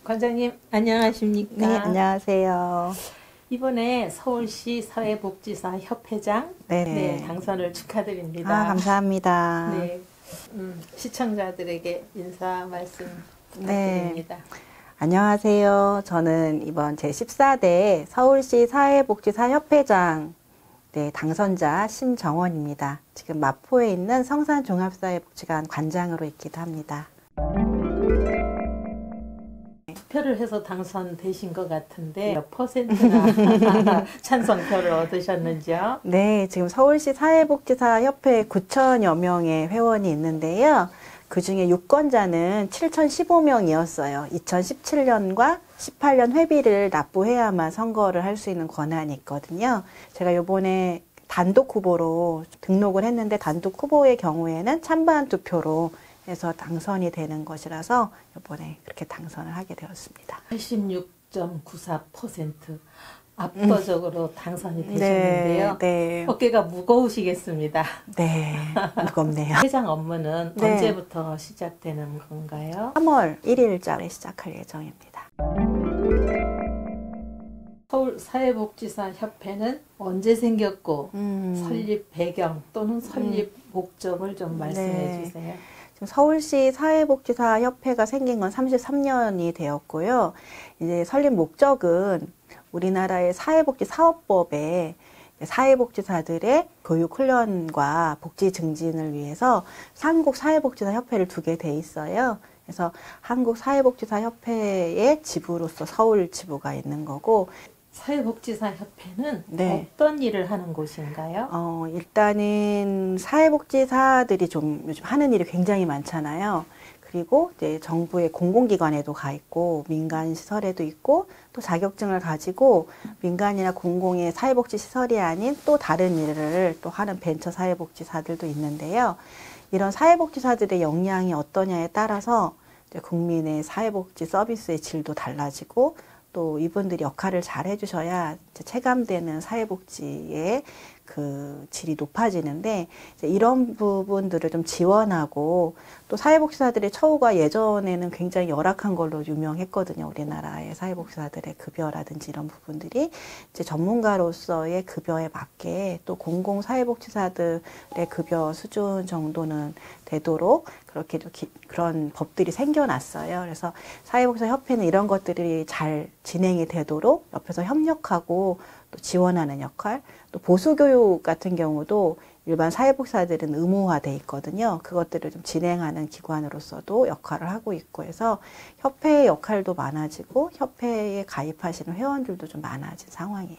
관장님, 안녕하십니까? 네, 안녕하세요. 이번에 서울시 사회복지사 협회장 당선을 축하드립니다. 아, 감사합니다. 네, 시청자들에게 인사 말씀 부탁드립니다. 네, 안녕하세요. 저는 이번 제14대 서울시 사회복지사 협회장 당선자 심정원입니다. 지금 마포에 있는 성산종합사회복지관 관장으로 있기도 합니다. 투표를 해서 당선되신 것 같은데 몇 퍼센트나 찬성표를 얻으셨는지요? 네, 지금 서울시 사회복지사 협회 9천여 명의 회원이 있는데요. 그중에 유권자는 7,015명이었어요. 2017년과 18년 회비를 납부해야만 선거를 할 수 있는 권한이 있거든요. 제가 요번에 단독 후보로 등록을 했는데 단독 후보의 경우에는 찬반 투표로 해서 당선이 되는 것이라서 이번에 그렇게 당선을 하게 되었습니다. 86.94% 압도적으로 당선이 되셨는데요. 네. 어깨가 무거우시겠습니다. 네, 무겁네요. 회장 업무는 언제부터 시작되는 건가요? 3월 1일자에 시작할 예정입니다. 서울 사회복지사 협회는 언제 생겼고 설립 배경 또는 설립 목적을 좀 말씀해 주세요. 서울시 사회복지사 협회가 생긴 건 33년이 되었고요. 이제 설립 목적은 우리나라의 사회복지 사업법에 사회복지사들의 교육 훈련과 복지 증진을 위해서 한국사회복지사 협회를 두게 돼 있어요. 그래서 한국사회복지사협회의 지부로서 서울 지부가 있는 거고, 사회복지사 협회는 어떤 일을 하는 곳인가요? 일단은 사회복지사들이 좀 요즘 하는 일이 굉장히 많잖아요. 그리고 이제 정부의 공공기관에도 가 있고 민간 시설에도 있고 또 자격증을 가지고 민간이나 공공의 사회복지 시설이 아닌 또 다른 일을 또 하는 벤처 사회복지사들도 있는데요. 이런 사회복지사들의 역량이 어떠냐에 따라서 이제 국민의 사회복지 서비스의 질도 달라지고 또 이분들이 역할을 잘 해주셔야 체감되는 사회복지의 그 질이 높아지는데 이런 부분들을 좀 지원하고 또 사회복지사들의 처우가 예전에는 굉장히 열악한 걸로 유명했거든요. 우리나라의 사회복지사들의 급여라든지 이런 부분들이 이제 전문가로서의 급여에 맞게 또 공공사회복지사들의 급여 수준 정도는 되도록 그렇게 그런 법들이 생겨났어요. 그래서 사회복지사 협회는 이런 것들이 잘 진행이 되도록 옆에서 협력하고 또 지원하는 역할, 또 보수교육 같은 경우도 일반 사회복지사들은 의무화돼 있거든요. 그것들을 좀 진행하는 기관으로서도 역할을 하고 있고 해서 협회의 역할도 많아지고 협회에 가입하시는 회원들도 좀 많아진 상황이에요.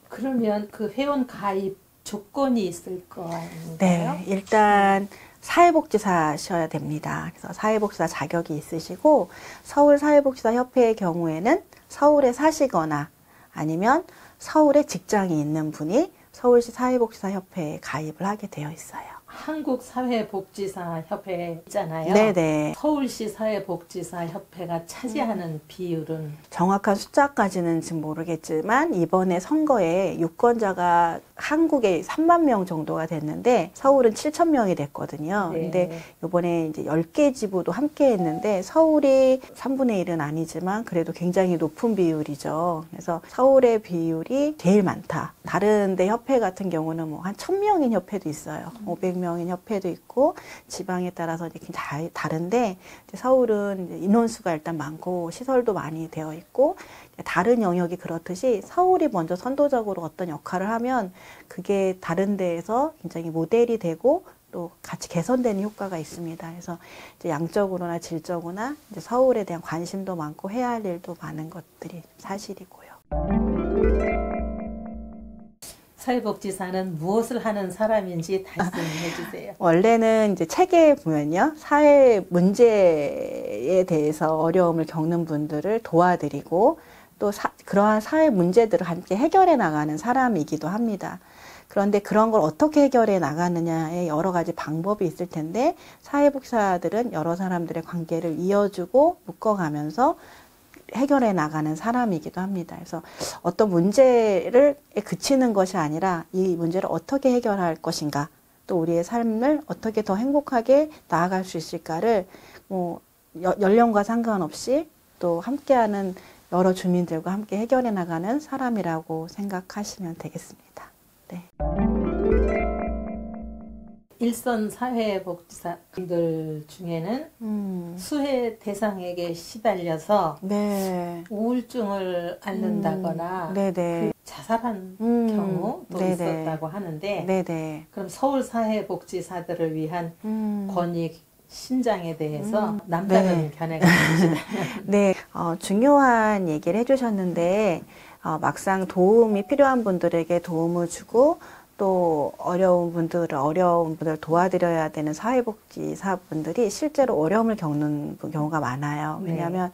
그러면 그 회원 가입 조건이 있을 거 아닌가요? 네, 일단 사회복지사셔야 됩니다. 그래서 사회복지사 자격이 있으시고 서울사회복지사협회의 경우에는 서울에 사시거나 아니면 서울에 직장이 있는 분이 서울시 사회복지사협회에 가입을 하게 되어 있어요. 한국사회복지사협회 있잖아요. 네네. 서울시 사회복지사협회가 차지하는 비율은? 정확한 숫자까지는 지금 모르겠지만 이번에 선거에 유권자가 한국에 3만 명 정도가 됐는데 서울은 7천 명이 됐거든요. 네. 근데 이번에 이제 10개 지부도 함께 했는데 서울이 3분의 1은 아니지만 그래도 굉장히 높은 비율이죠. 그래서 서울의 비율이 제일 많다. 다른 데 협회 같은 경우는 뭐 한 1,000명인 협회도 있어요. 500명인 협회도 있고 지방에 따라서 이렇게 다른데 서울은 이제 인원수가 일단 많고 시설도 많이 되어 있고 다른 영역이 그렇듯이 서울이 먼저 선도적으로 어떤 역할을 하면 그게 다른 데에서 굉장히 모델이 되고 또 같이 개선되는 효과가 있습니다. 그래서 이제 양적으로나 질적으로나 이제 서울에 대한 관심도 많고 해야 할 일도 많은 것들이 사실이고요. 사회복지사는 무엇을 하는 사람인지 말씀해 주세요. 원래는 이제 책에 보면요. 사회 문제에 대해서 어려움을 겪는 분들을 도와드리고 또 그러한 사회 문제들을 함께 해결해 나가는 사람이기도 합니다. 그런데 그런 걸 어떻게 해결해 나가느냐에 여러 가지 방법이 있을 텐데 사회복지사들은 여러 사람들의 관계를 이어주고 묶어가면서 해결해 나가는 사람이기도 합니다. 그래서 어떤 문제를 그치는 것이 아니라 이 문제를 어떻게 해결할 것인가, 또 우리의 삶을 어떻게 더 행복하게 나아갈 수 있을까를 뭐 연령과 상관없이 또 함께하는 여러 주민들과 함께 해결해 나가는 사람이라고 생각하시면 되겠습니다. 네. 일선 사회복지사분들 중에는 수혜 대상에게 시달려서 네. 우울증을 앓는다거나 네네. 그 자살한 경우도 네네. 있었다고 하는데 네네. 그럼 서울 사회복지사들을 위한 권익 신장에 대해서 남다른 네. 견해가 있으시다. 네, 중요한 얘기를 해주셨는데 막상 도움이 필요한 분들에게 도움을 주고 또 어려운 분들을 도와드려야 되는 사회복지사분들이 실제로 어려움을 겪는 경우가 많아요. 네. 왜냐하면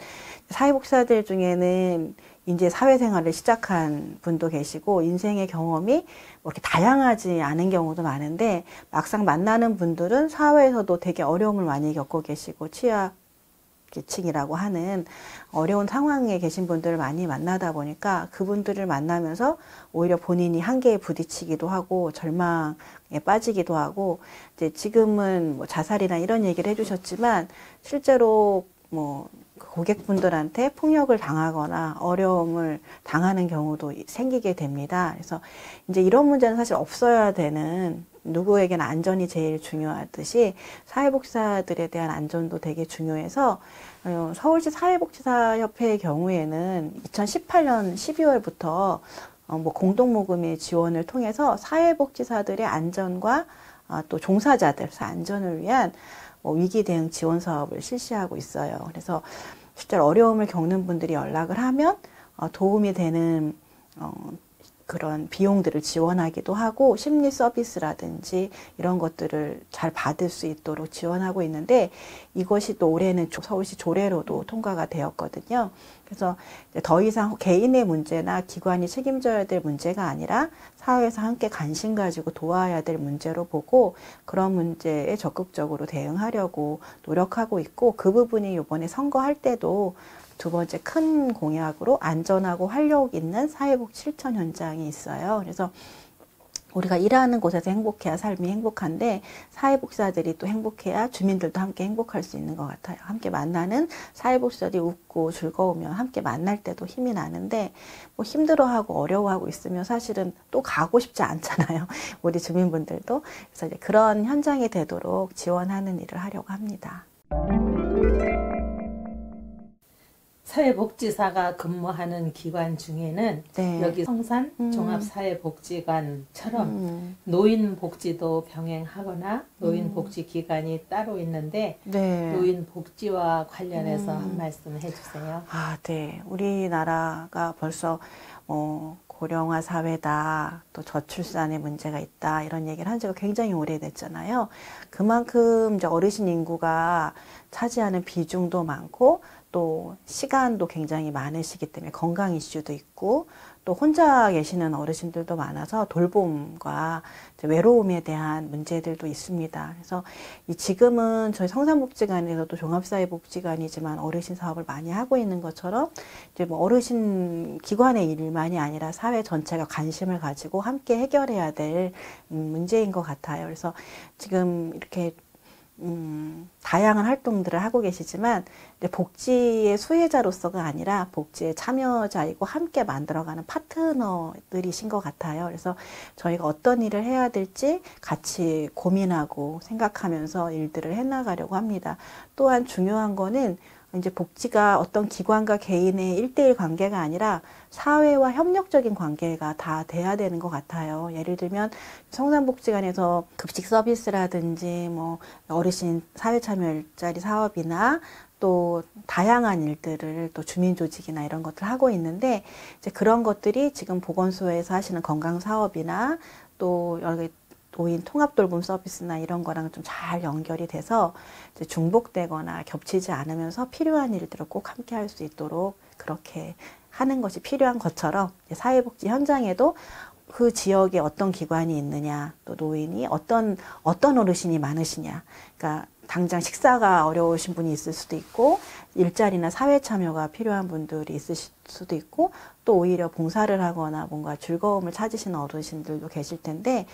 사회복지사들 중에는 이제 사회생활을 시작한 분도 계시고 인생의 경험이 뭐 이렇게 다양하지 않은 경우도 많은데 막상 만나는 분들은 사회에서도 되게 어려움을 많이 겪고 계시고 취약계층이라고 하는 어려운 상황에 계신 분들을 많이 만나다 보니까 그분들을 만나면서 오히려 본인이 한계에 부딪히기도 하고 절망에 빠지기도 하고 이제 지금은 뭐 자살이나 이런 얘기를 해주셨지만 실제로 뭐 고객분들한테 폭력을 당하거나 어려움을 당하는 경우도 생기게 됩니다. 그래서 이제 이런 문제는 사실 없어야 되는 누구에게나 안전이 제일 중요하듯이 사회복지사들에 대한 안전도 되게 중요해서 서울시 사회복지사협회의 경우에는 2018년 12월부터 뭐 공동모금의 지원을 통해서 사회복지사들의 안전과 또 종사자들 안전을 위한 위기 대응 지원 사업을 실시하고 있어요. 그래서 실제로 어려움을 겪는 분들이 연락을 하면 도움이 되는 그런 비용들을 지원하기도 하고 심리 서비스라든지 이런 것들을 잘 받을 수 있도록 지원하고 있는데 이것이 또 올해는 서울시 조례로도 통과가 되었거든요. 그래서 더 이상 개인의 문제나 기관이 책임져야 될 문제가 아니라 사회에서 함께 관심 가지고 도와야 될 문제로 보고 그런 문제에 적극적으로 대응하려고 노력하고 있고 그 부분이 이번에 선거할 때도 두 번째 큰 공약으로 안전하고 활력 있는 사회복지 실천 현장이 있어요. 그래서 우리가 일하는 곳에서 행복해야 삶이 행복한데 사회복지사들이 또 행복해야 주민들도 함께 행복할 수 있는 것 같아요. 함께 만나는 사회복지사들이 웃고 즐거우면 함께 만날 때도 힘이 나는데 뭐 힘들어하고 어려워하고 있으면 사실은 또 가고 싶지 않잖아요. 우리 주민분들도. 그래서 이제 그런 현장이 되도록 지원하는 일을 하려고 합니다. 사회복지사가 근무하는 기관 중에는 네. 여기 성산 종합사회복지관처럼 노인복지도 병행하거나 노인복지기관이 따로 있는데 네. 노인복지와 관련해서 한 말씀 해주세요. 네. 우리나라가 벌써 고령화 사회다, 또 저출산의 문제가 있다, 이런 얘기를 한 지가 굉장히 오래됐잖아요. 그만큼 이제 어르신 인구가 차지하는 비중도 많고, 또 시간도 굉장히 많으시기 때문에 건강 이슈도 있고 또 혼자 계시는 어르신들도 많아서 돌봄과 외로움에 대한 문제들도 있습니다. 그래서 지금은 저희 성산복지관에서도 종합사회복지관이지만 어르신 사업을 많이 하고 있는 것처럼 이제 뭐 어르신 기관의 일만이 아니라 사회 전체가 관심을 가지고 함께 해결해야 될 문제인 것 같아요. 그래서 지금 이렇게 다양한 활동들을 하고 계시지만 복지의 수혜자로서가 아니라 복지의 참여자이고 함께 만들어가는 파트너들이신 것 같아요. 그래서 저희가 어떤 일을 해야 될지 같이 고민하고 생각하면서 일들을 해나가려고 합니다. 또한 중요한 거는 이제 복지가 어떤 기관과 개인의 1대1 관계가 아니라 사회와 협력적인 관계가 다 돼야 되는 것 같아요. 예를 들면 성산복지관에서 급식 서비스라든지 뭐 어르신 사회참여 일자리 사업이나 또 다양한 일들을 또 주민조직이나 이런 것들 하고 있는데 이제 그런 것들이 지금 보건소에서 하시는 건강사업이나 또 여기 노인 통합돌봄 서비스나 이런 거랑 좀 잘 연결이 돼서 이제 중복되거나 겹치지 않으면서 필요한 일들을 꼭 함께 할 수 있도록 그렇게 하는 것이 필요한 것처럼 사회복지 현장에도 그 지역에 어떤 기관이 있느냐, 또 노인이 어떤 어르신이 많으시냐, 그러니까 당장 식사가 어려우신 분이 있을 수도 있고 일자리나 사회 참여가 필요한 분들이 있을 수도 있고 또 오히려 봉사를 하거나 뭔가 즐거움을 찾으시는 어르신들도 계실 텐데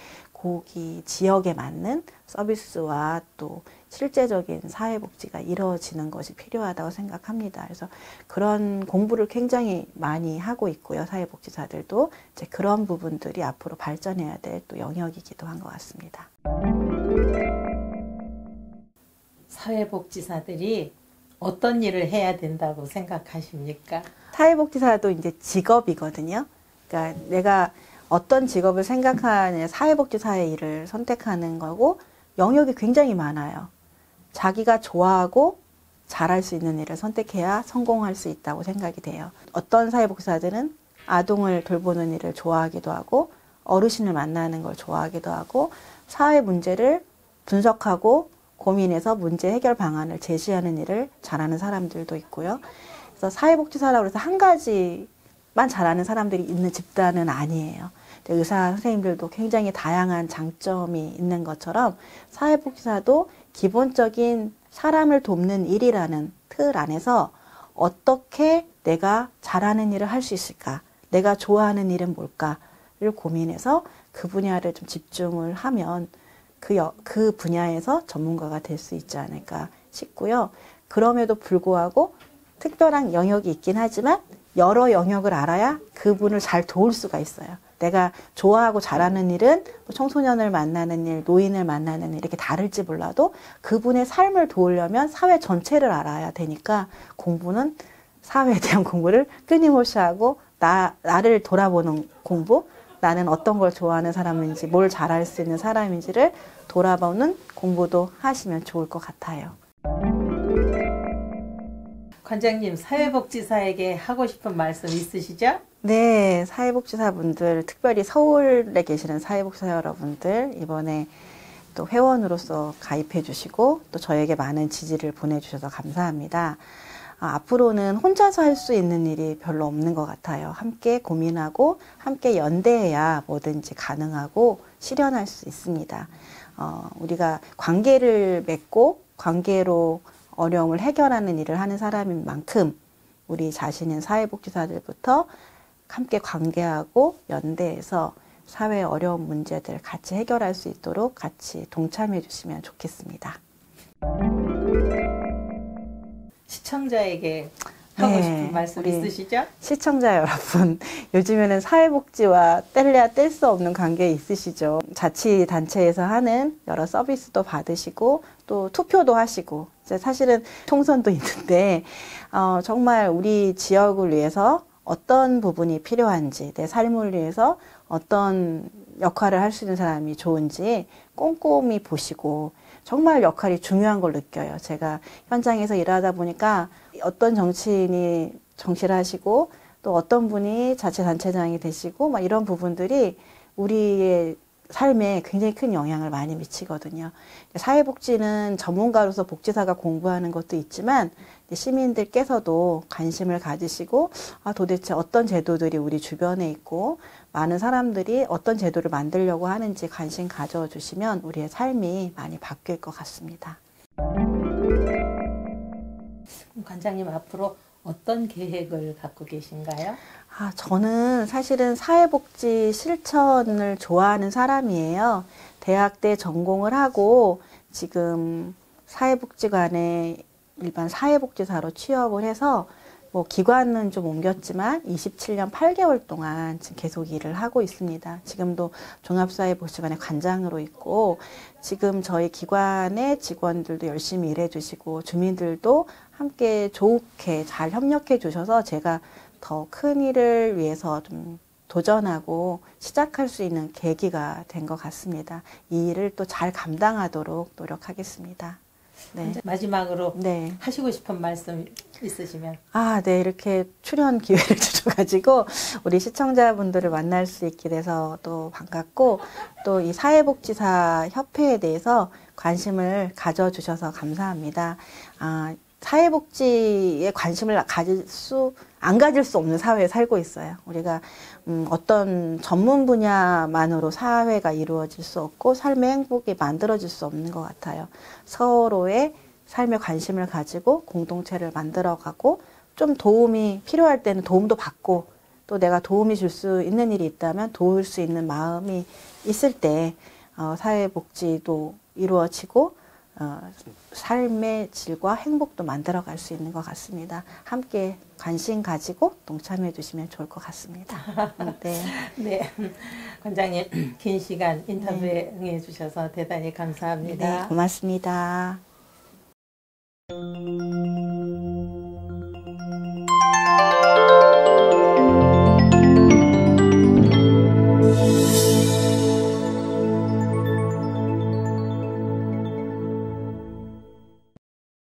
거기 지역에 맞는 서비스와 또 실제적인 사회복지가 이루어지는 것이 필요하다고 생각합니다. 그래서 그런 공부를 굉장히 많이 하고 있고요. 사회복지사들도 이제 그런 부분들이 앞으로 발전해야 될 또 영역이기도 한 것 같습니다. 사회복지사들이 어떤 일을 해야 된다고 생각하십니까? 사회복지사도 이제 직업이거든요. 그러니까 내가 어떤 직업을 생각하느냐, 사회복지사의 일을 선택하는 거고 영역이 굉장히 많아요. 자기가 좋아하고 잘할 수 있는 일을 선택해야 성공할 수 있다고 생각이 돼요. 어떤 사회복지사들은 아동을 돌보는 일을 좋아하기도 하고 어르신을 만나는 걸 좋아하기도 하고 사회 문제를 분석하고 고민해서 문제 해결 방안을 제시하는 일을 잘하는 사람들도 있고요. 그래서 사회복지사라고 해서 한 가지만 잘하는 사람들이 있는 집단은 아니에요. 의사 선생님들도 굉장히 다양한 장점이 있는 것처럼 사회복지사도 기본적인 사람을 돕는 일이라는 틀 안에서 어떻게 내가 잘하는 일을 할 수 있을까? 내가 좋아하는 일은 뭘까를 고민해서 그 분야를 좀 집중을 하면 그 분야에서 전문가가 될 수 있지 않을까 싶고요. 그럼에도 불구하고 특별한 영역이 있긴 하지만 여러 영역을 알아야 그분을 잘 도울 수가 있어요. 내가 좋아하고 잘하는 일은 청소년을 만나는 일, 노인을 만나는 일 이렇게 다를지 몰라도 그분의 삶을 도우려면 사회 전체를 알아야 되니까 공부는 사회에 대한 공부를 끊임없이 하고 나를 돌아보는 공부, 나는 어떤 걸 좋아하는 사람인지, 뭘 잘할 수 있는 사람인지를 돌아보는 공부도 하시면 좋을 것 같아요. 관장님, 사회복지사에게 하고 싶은 말씀 있으시죠? 네, 사회복지사분들, 특별히 서울에 계시는 사회복지사 여러분들, 이번에 또 회원으로서 가입해 주시고 또 저에게 많은 지지를 보내주셔서 감사합니다. 앞으로는 혼자서 할 수 있는 일이 별로 없는 것 같아요. 함께 고민하고 함께 연대해야 뭐든지 가능하고 실현할 수 있습니다. 우리가 관계를 맺고 관계로 어려움을 해결하는 일을 하는 사람인 만큼 우리 자신인 사회복지사들부터 함께 관계하고 연대해서 사회의 어려운 문제들 같이 해결할 수 있도록 같이 동참해 주시면 좋겠습니다. 시청자에게 하고 싶은 말씀 있으시죠? 시청자 여러분, 요즘에는 사회복지와 뗄래야 뗄 수 없는 관계 있으시죠? 자치단체에서 하는 여러 서비스도 받으시고 또 투표도 하시고 이제 사실은 총선도 있는데 정말 우리 지역을 위해서 어떤 부분이 필요한지, 내 삶을 위해서 어떤 역할을 할 수 있는 사람이 좋은지 꼼꼼히 보시고 정말 역할이 중요한 걸 느껴요. 제가 현장에서 일하다 보니까 어떤 정치인이 정치를 하시고 또 어떤 분이 자치단체장이 되시고 막 이런 부분들이 우리의 삶에 굉장히 큰 영향을 많이 미치거든요. 사회복지는 전문가로서 복지사가 공부하는 것도 있지만 시민들께서도 관심을 가지시고 도대체 어떤 제도들이 우리 주변에 있고 많은 사람들이 어떤 제도를 만들려고 하는지 관심 가져주시면 우리의 삶이 많이 바뀔 것 같습니다. 관장님 앞으로 어떤 계획을 갖고 계신가요? 저는 사실은 사회복지 실천을 좋아하는 사람이에요. 대학 때 전공을 하고 지금 사회복지관에 일반 사회복지사로 취업을 해서 기관은 좀 옮겼지만 27년 8개월 동안 지금 계속 일을 하고 있습니다. 지금도 종합사회복지관의 관장으로 있고 지금 저희 기관의 직원들도 열심히 일해 주시고 주민들도 함께 좋게 잘 협력해 주셔서 제가 더 큰 일을 위해서 좀 도전하고 시작할 수 있는 계기가 된 것 같습니다. 이 일을 또 잘 감당하도록 노력하겠습니다. 네. 마지막으로 하시고 싶은 말씀 있으시면? 네. 이렇게 출연 기회를 주셔가지고 우리 시청자분들을 만날 수 있게 돼서 또 반갑고 또 이 사회복지사 협회에 대해서 관심을 가져주셔서 감사합니다. 사회복지에 관심을 안 가질 수 없는 사회에 살고 있어요. 우리가 어떤 전문 분야만으로 사회가 이루어질 수 없고 삶의 행복이 만들어질 수 없는 것 같아요. 서로의 삶에 관심을 가지고 공동체를 만들어가고 좀 도움이 필요할 때는 도움도 받고 또 내가 도움이 줄 수 있는 일이 있다면 도울 수 있는 마음이 있을 때 사회복지도 이루어지고 삶의 질과 행복도 만들어갈 수 있는 것 같습니다. 함께 관심 가지고 동참해 주시면 좋을 것 같습니다. 네. 네, 관장님 긴 시간 인터뷰에 응해 주셔서 대단히 감사합니다. 네, 고맙습니다.